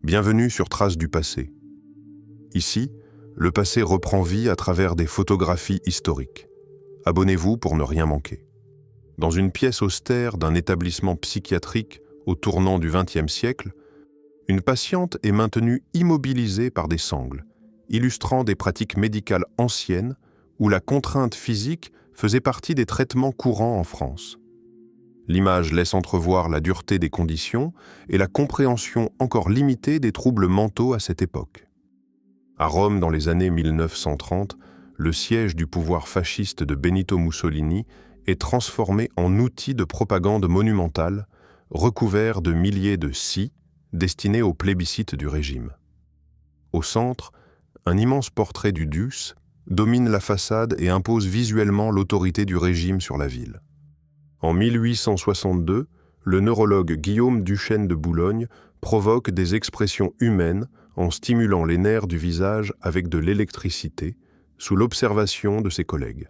Bienvenue sur Traces du passé. Ici, le passé reprend vie à travers des photographies historiques. Abonnez-vous pour ne rien manquer. Dans une pièce austère d'un établissement psychiatrique au tournant du XXe siècle, une patiente est maintenue immobilisée par des sangles, illustrant des pratiques médicales anciennes où la contrainte physique faisait partie des traitements courants en France. L'image laisse entrevoir la dureté des conditions et la compréhension encore limitée des troubles mentaux à cette époque. À Rome, dans les années 1930, le siège du pouvoir fasciste de Benito Mussolini est transformé en outil de propagande monumentale, recouvert de milliers de scies destinés au plébiscite du régime. Au centre, un immense portrait du Duce domine la façade et impose visuellement l'autorité du régime sur la ville. En 1862, le neurologue Guillaume Duchesne de Boulogne provoque des expressions humaines en stimulant les nerfs du visage avec de l'électricité, sous l'observation de ses collègues.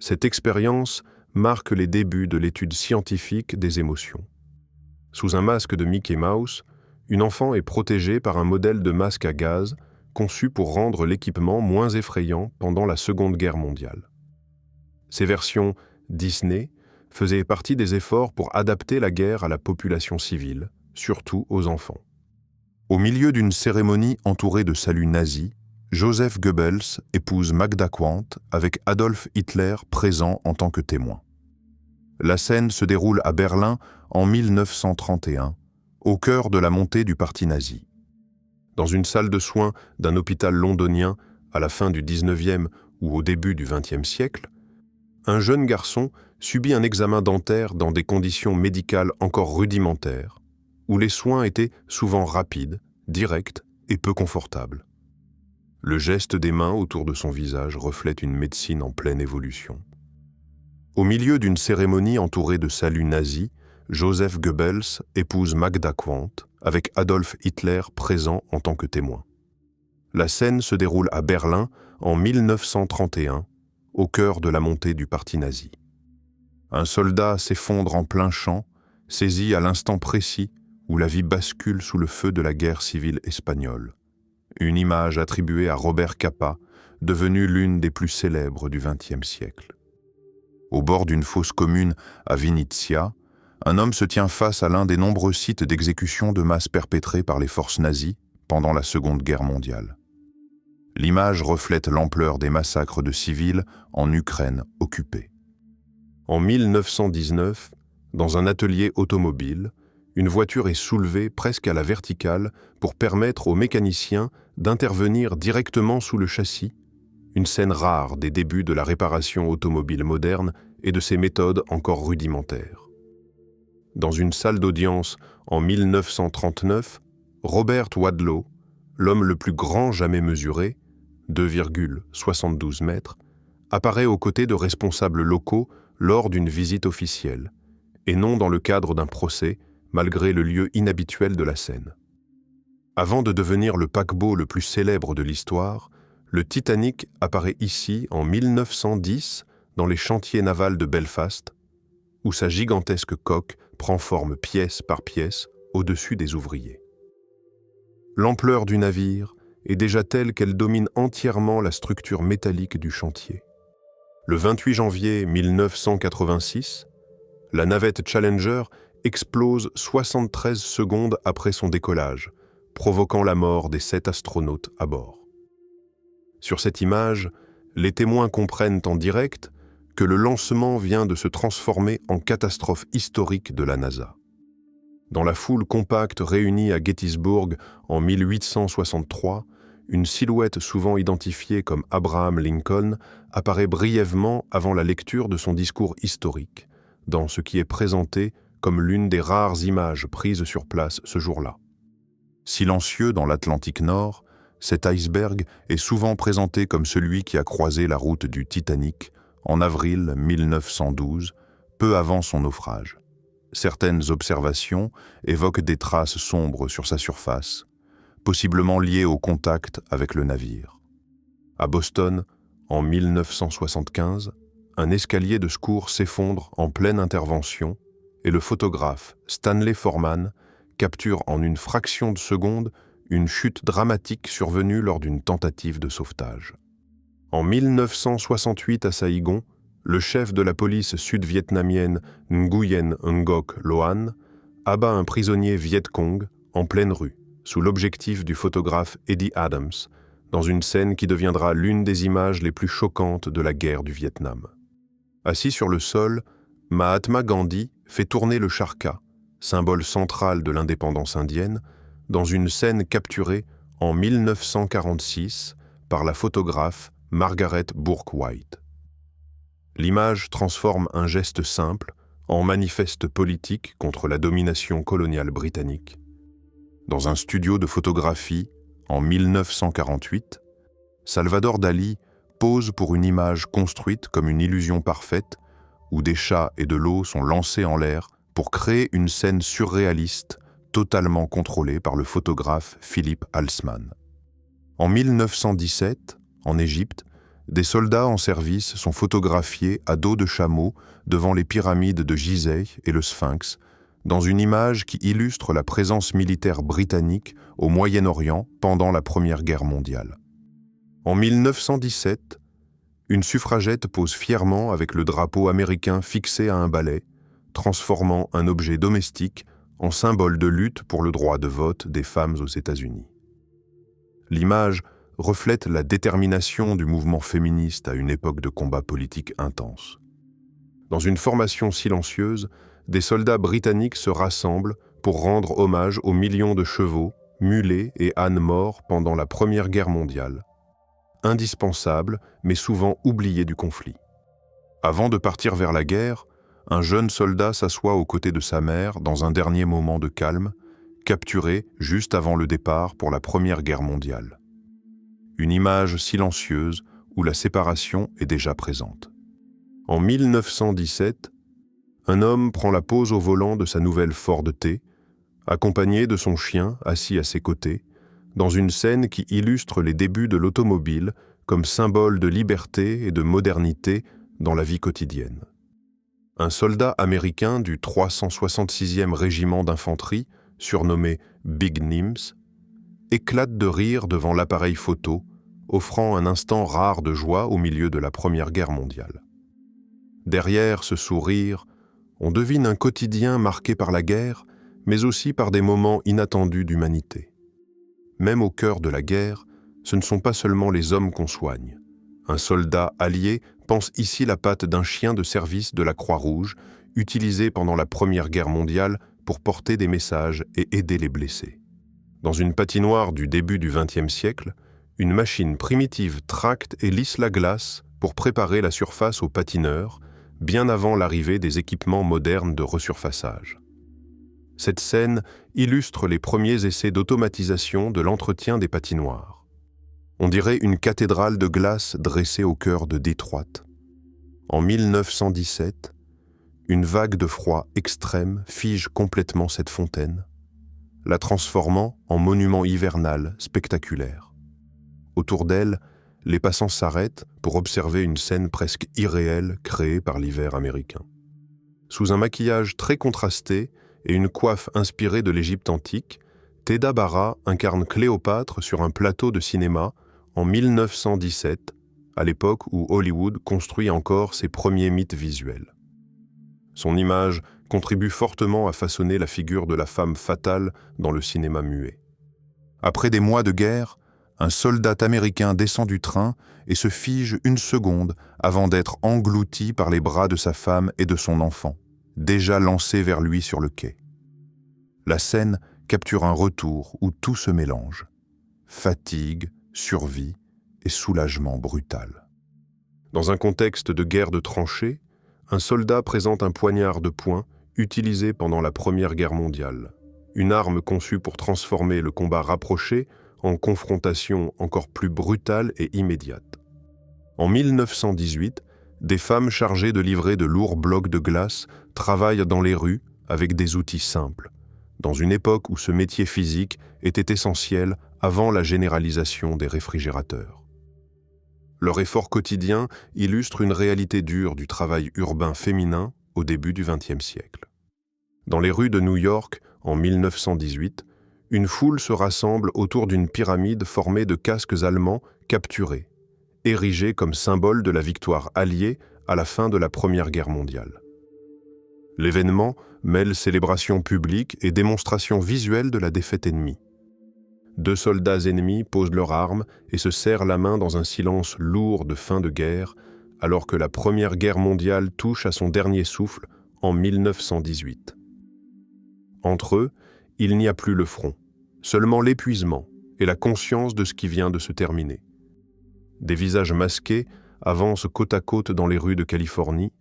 Cette expérience marque les débuts de l'étude scientifique des émotions. Sous un masque de Mickey Mouse, une enfant est protégée par un modèle de masque à gaz conçu pour rendre l'équipement moins effrayant pendant la Seconde Guerre mondiale. Ces versions Disney faisaient partie des efforts pour adapter la guerre à la population civile, surtout aux enfants. Au milieu d'une cérémonie entourée de saluts nazis, Joseph Goebbels épouse Magda Quandt avec Adolf Hitler présent en tant que témoin. La scène se déroule à Berlin en 1931, au cœur de la montée du parti nazi. Dans une salle de soins d'un hôpital londonien à la fin du XIXe ou au début du XXe siècle, un jeune garçon subit un examen dentaire dans des conditions médicales encore rudimentaires, où les soins étaient souvent rapides, directs et peu confortables. Le geste des mains autour de son visage reflète une médecine en pleine évolution. Au milieu d'une cérémonie entourée de saluts nazis, Joseph Goebbels épouse Magda Quandt avec Adolf Hitler présent en tant que témoin. La scène se déroule à Berlin en 1931, au cœur de la montée du parti nazi. Un soldat s'effondre en plein champ, saisi à l'instant précis où la vie bascule sous le feu de la guerre civile espagnole. Une image attribuée à Robert Capa, devenue l'une des plus célèbres du XXe siècle. Au bord d'une fosse commune à Vinnytsia, un homme se tient face à l'un des nombreux sites d'exécution de masse perpétrés par les forces nazies pendant la Seconde Guerre mondiale. L'image reflète l'ampleur des massacres de civils en Ukraine occupée. En 1919, dans un atelier automobile, une voiture est soulevée presque à la verticale pour permettre aux mécaniciens d'intervenir directement sous le châssis, une scène rare des débuts de la réparation automobile moderne et de ses méthodes encore rudimentaires. Dans une salle d'audience en 1939, Robert Wadlow, l'homme le plus grand jamais mesuré, 2,72 mètres, apparaît aux côtés de responsables locaux lors d'une visite officielle, et non dans le cadre d'un procès, malgré le lieu inhabituel de la scène. Avant de devenir le paquebot le plus célèbre de l'histoire, le Titanic apparaît ici en 1910 dans les chantiers navals de Belfast, où sa gigantesque coque prend forme pièce par pièce au-dessus des ouvriers. L'ampleur du navire est déjà telle qu'elle domine entièrement la structure métallique du chantier. Le 28 janvier 1986, la navette Challenger explose 73 secondes après son décollage, provoquant la mort des 7 astronautes à bord. Sur cette image, les témoins comprennent en direct que le lancement vient de se transformer en catastrophe historique de la NASA. Dans la foule compacte réunie à Gettysburg en 1863, une silhouette souvent identifiée comme Abraham Lincoln apparaît brièvement avant la lecture de son discours historique, dans ce qui est présenté comme l'une des rares images prises sur place ce jour-là. Silencieux dans l'Atlantique Nord, cet iceberg est souvent présenté comme celui qui a croisé la route du Titanic en avril 1912, peu avant son naufrage. Certaines observations évoquent des traces sombres sur sa surface, possiblement liées au contact avec le navire. À Boston, en 1975, un escalier de secours s'effondre en pleine intervention et le photographe Stanley Forman capture en une fraction de seconde une chute dramatique survenue lors d'une tentative de sauvetage. En 1968 à Saïgon, le chef de la police sud-vietnamienne Nguyen Ngoc Loan abat un prisonnier Viet Cong en pleine rue, sous l'objectif du photographe Eddie Adams, dans une scène qui deviendra l'une des images les plus choquantes de la guerre du Vietnam. Assis sur le sol, Mahatma Gandhi fait tourner le charkha, symbole central de l'indépendance indienne, dans une scène capturée en 1946 par la photographe Margaret Bourke-White. L'image transforme un geste simple en manifeste politique contre la domination coloniale britannique. Dans un studio de photographie, en 1948, Salvador Dali pose pour une image construite comme une illusion parfaite où des chats et de l'eau sont lancés en l'air pour créer une scène surréaliste totalement contrôlée par le photographe Philip Halsman. En 1917, en Égypte, des soldats en service sont photographiés à dos de chameau devant les pyramides de Gizeh et le Sphinx, dans une image qui illustre la présence militaire britannique au Moyen-Orient pendant la Première Guerre mondiale. En 1917, une suffragette pose fièrement avec le drapeau américain fixé à un balai, transformant un objet domestique en symbole de lutte pour le droit de vote des femmes aux États-Unis. L'image reflète la détermination du mouvement féministe à une époque de combat politique intense. Dans une formation silencieuse, des soldats britanniques se rassemblent pour rendre hommage aux millions de chevaux, mulets et ânes morts pendant la Première Guerre mondiale, indispensables mais souvent oubliés du conflit. Avant de partir vers la guerre, un jeune soldat s'assoit aux côtés de sa mère dans un dernier moment de calme, capturé juste avant le départ pour la Première Guerre mondiale. Une image silencieuse où la séparation est déjà présente. En 1917, un homme prend la pose au volant de sa nouvelle Ford T, accompagné de son chien assis à ses côtés, dans une scène qui illustre les débuts de l'automobile comme symbole de liberté et de modernité dans la vie quotidienne. Un soldat américain du 366e régiment d'infanterie, surnommé Big Nims, éclate de rire devant l'appareil photo, offrant un instant rare de joie au milieu de la Première Guerre mondiale. Derrière ce sourire, on devine un quotidien marqué par la guerre, mais aussi par des moments inattendus d'humanité. Même au cœur de la guerre, ce ne sont pas seulement les hommes qu'on soigne. Un soldat allié pense ici la patte d'un chien de service de la Croix-Rouge, utilisé pendant la Première Guerre mondiale pour porter des messages et aider les blessés. Dans une patinoire du début du XXe siècle, une machine primitive tracte et lisse la glace pour préparer la surface aux patineurs, bien avant l'arrivée des équipements modernes de resurfaçage. Cette scène illustre les premiers essais d'automatisation de l'entretien des patinoires. On dirait une cathédrale de glace dressée au cœur de Détroit. En 1917, une vague de froid extrême fige complètement cette fontaine, la transformant en monument hivernal spectaculaire. Autour d'elle, les passants s'arrêtent pour observer une scène presque irréelle créée par l'hiver américain. Sous un maquillage très contrasté et une coiffe inspirée de l'Égypte antique, Theda Bara incarne Cléopâtre sur un plateau de cinéma en 1917, à l'époque où Hollywood construit encore ses premiers mythes visuels. Son image contribue fortement à façonner la figure de la femme fatale dans le cinéma muet. Après des mois de guerre, un soldat américain descend du train et se fige une seconde avant d'être englouti par les bras de sa femme et de son enfant, déjà lancés vers lui sur le quai. La scène capture un retour où tout se mélange. Fatigue, survie et soulagement brutal. Dans un contexte de guerre de tranchées, un soldat présente un poignard de poing utilisé pendant la Première Guerre mondiale, une arme conçue pour transformer le combat rapproché en confrontation encore plus brutale et immédiate. En 1918, des femmes chargées de livrer de lourds blocs de glace travaillent dans les rues avec des outils simples, dans une époque où ce métier physique était essentiel avant la généralisation des réfrigérateurs. Leur effort quotidien illustre une réalité dure du travail urbain féminin au début du XXe siècle. Dans les rues de New York, en 1918, une foule se rassemble autour d'une pyramide formée de casques allemands capturés, érigés comme symbole de la victoire alliée à la fin de la Première Guerre mondiale. L'événement mêle célébration publique et démonstration visuelle de la défaite ennemie. 2 soldats ennemis posent leurs armes et se serrent la main dans un silence lourd de fin de guerre, alors que la Première Guerre mondiale touche à son dernier souffle en 1918. Entre eux, il n'y a plus le front, seulement l'épuisement et la conscience de ce qui vient de se terminer. Des visages masqués avancent côte à côte dans les rues de Californie,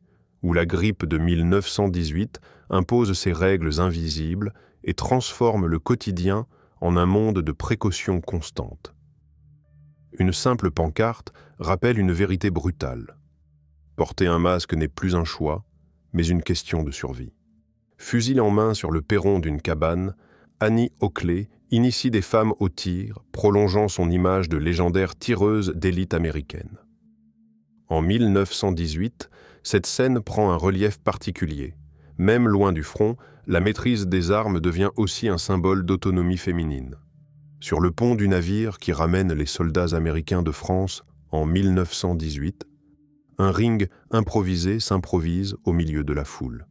où la grippe de 1918 impose ses règles invisibles et transforme le quotidien en un monde de précautions constantes. Une simple pancarte rappelle une vérité brutale. Porter un masque n'est plus un choix, mais une question de survie. Fusil en main sur le perron d'une cabane, Annie Oakley initie des femmes au tir, prolongeant son image de légendaire tireuse d'élite américaine. En 1918, cette scène prend un relief particulier. Même loin du front, la maîtrise des armes devient aussi un symbole d'autonomie féminine. Sur le pont du navire qui ramène les soldats américains de France en 1918, un ring improvisé s'improvise au milieu de la foule.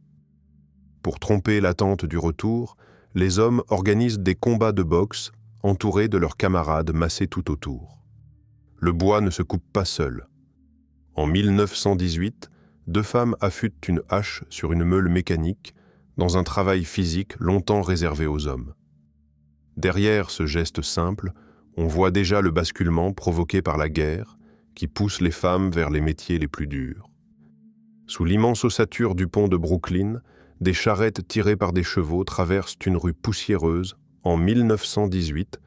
Pour tromper l'attente du retour, les hommes organisent des combats de boxe entourés de leurs camarades massés tout autour. Le bois ne se coupe pas seul. En 1918, 2 femmes affûtent une hache sur une meule mécanique dans un travail physique longtemps réservé aux hommes. Derrière ce geste simple, on voit déjà le basculement provoqué par la guerre qui pousse les femmes vers les métiers les plus durs. Sous l'immense ossature du pont de Brooklyn, des charrettes tirées par des chevaux traversent une rue poussiéreuse en 1918,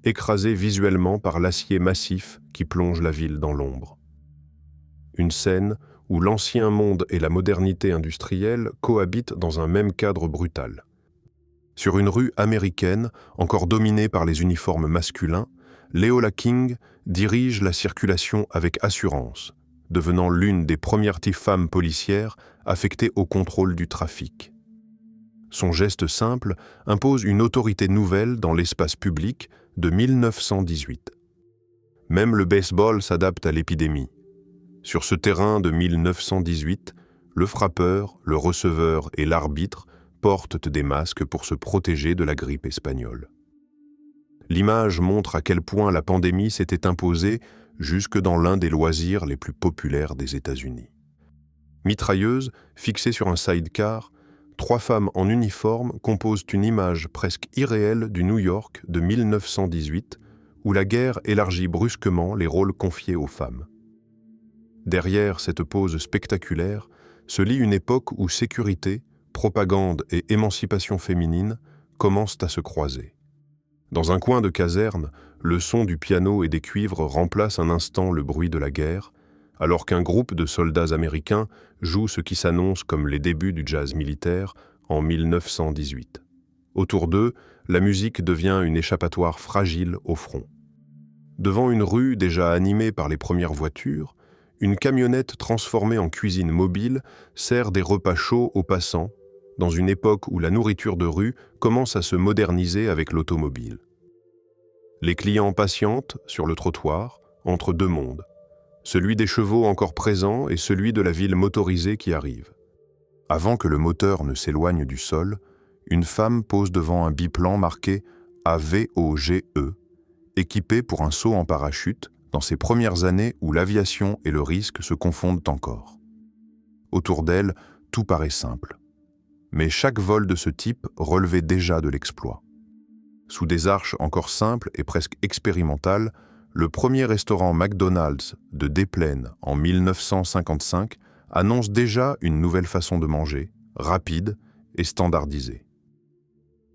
écrasées visuellement par l'acier massif qui plonge la ville dans l'ombre. Une scène où l'ancien monde et la modernité industrielle cohabitent dans un même cadre brutal. Sur une rue américaine, encore dominée par les uniformes masculins, Leola King dirige la circulation avec assurance, devenant l'une des premières femmes policières affectées au contrôle du trafic. Son geste simple impose une autorité nouvelle dans l'espace public de 1918. Même le baseball s'adapte à l'épidémie. Sur ce terrain de 1918, le frappeur, le receveur et l'arbitre portent des masques pour se protéger de la grippe espagnole. L'image montre à quel point la pandémie s'était imposée jusque dans l'un des loisirs les plus populaires des États-Unis. Mitrailleuses, fixées sur un sidecar, 3 femmes en uniforme composent une image presque irréelle du New York de 1918, où la guerre élargit brusquement les rôles confiés aux femmes. Derrière cette pose spectaculaire se lit une époque où sécurité, propagande et émancipation féminine commencent à se croiser. Dans un coin de caserne, le son du piano et des cuivres remplace un instant le bruit de la guerre, alors qu'un groupe de soldats américains joue ce qui s'annonce comme les débuts du jazz militaire en 1918. Autour d'eux, la musique devient une échappatoire fragile au front. Devant une rue déjà animée par les premières voitures, une camionnette transformée en cuisine mobile sert des repas chauds aux passants, dans une époque où la nourriture de rue commence à se moderniser avec l'automobile. Les clients patientent sur le trottoir, entre 2 mondes, celui des chevaux encore présents et celui de la ville motorisée qui arrive. Avant que le moteur ne s'éloigne du sol, une femme pose devant un biplan marqué AVOGE, équipé pour un saut en parachute dans ces premières années où l'aviation et le risque se confondent encore. Autour d'elle, tout paraît simple. Mais chaque vol de ce type relevait déjà de l'exploit. Sous des arches encore simples et presque expérimentales, le premier restaurant McDonald's de Des Plaines en 1955 annonce déjà une nouvelle façon de manger, rapide et standardisée.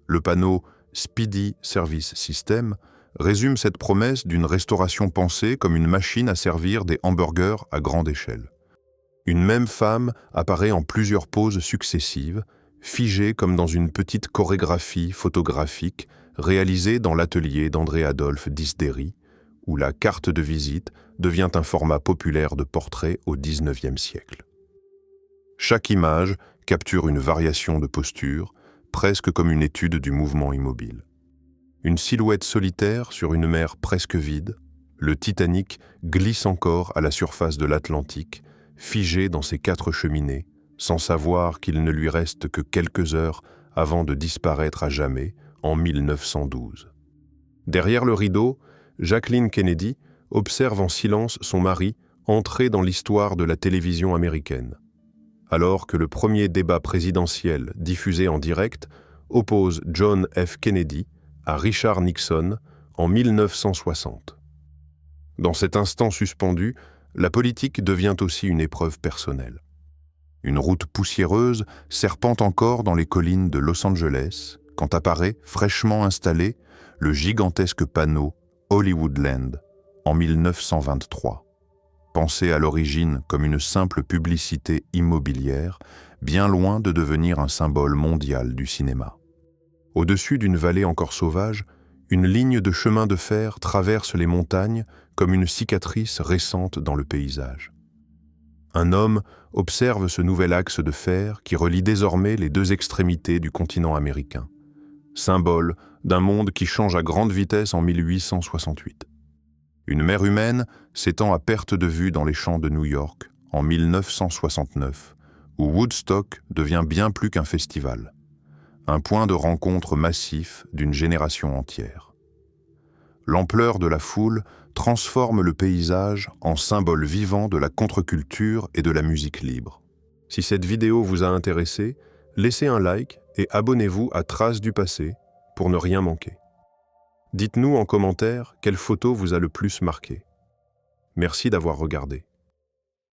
Le panneau Speedy Service System résume cette promesse d'une restauration pensée comme une machine à servir des hamburgers à grande échelle. Une même femme apparaît en plusieurs poses successives, figée comme dans une petite chorégraphie photographique réalisée dans l'atelier d'André-Adolphe Disdéry, où la carte de visite devient un format populaire de portrait au XIXe siècle. Chaque image capture une variation de posture, presque comme une étude du mouvement immobile. Une silhouette solitaire sur une mer presque vide, le Titanic glisse encore à la surface de l'Atlantique, figé dans ses 4 cheminées, sans savoir qu'il ne lui reste que quelques heures avant de disparaître à jamais en 1912. Derrière le rideau, Jacqueline Kennedy observe en silence son mari entrer dans l'histoire de la télévision américaine, alors que le premier débat présidentiel diffusé en direct oppose John F. Kennedy à Richard Nixon en 1960. Dans cet instant suspendu, la politique devient aussi une épreuve personnelle. Une route poussiéreuse serpente encore dans les collines de Los Angeles quand apparaît, fraîchement installé, le gigantesque panneau Hollywoodland en 1923. Pensé à l'origine comme une simple publicité immobilière, bien loin de devenir un symbole mondial du cinéma. Au-dessus d'une vallée encore sauvage, une ligne de chemin de fer traverse les montagnes comme une cicatrice récente dans le paysage. Un homme observe ce nouvel axe de fer qui relie désormais les 2 extrémités du continent américain, symbole d'un monde qui change à grande vitesse en 1868. Une mer humaine s'étend à perte de vue dans les champs de New York en 1969, où Woodstock devient bien plus qu'un festival, un point de rencontre massif d'une génération entière. L'ampleur de la foule transforme le paysage en symbole vivant de la contre-culture et de la musique libre. Si cette vidéo vous a intéressé, laissez un like et abonnez-vous à Traces du passé pour ne rien manquer. Dites-nous en commentaire quelle photo vous a le plus marqué. Merci d'avoir regardé.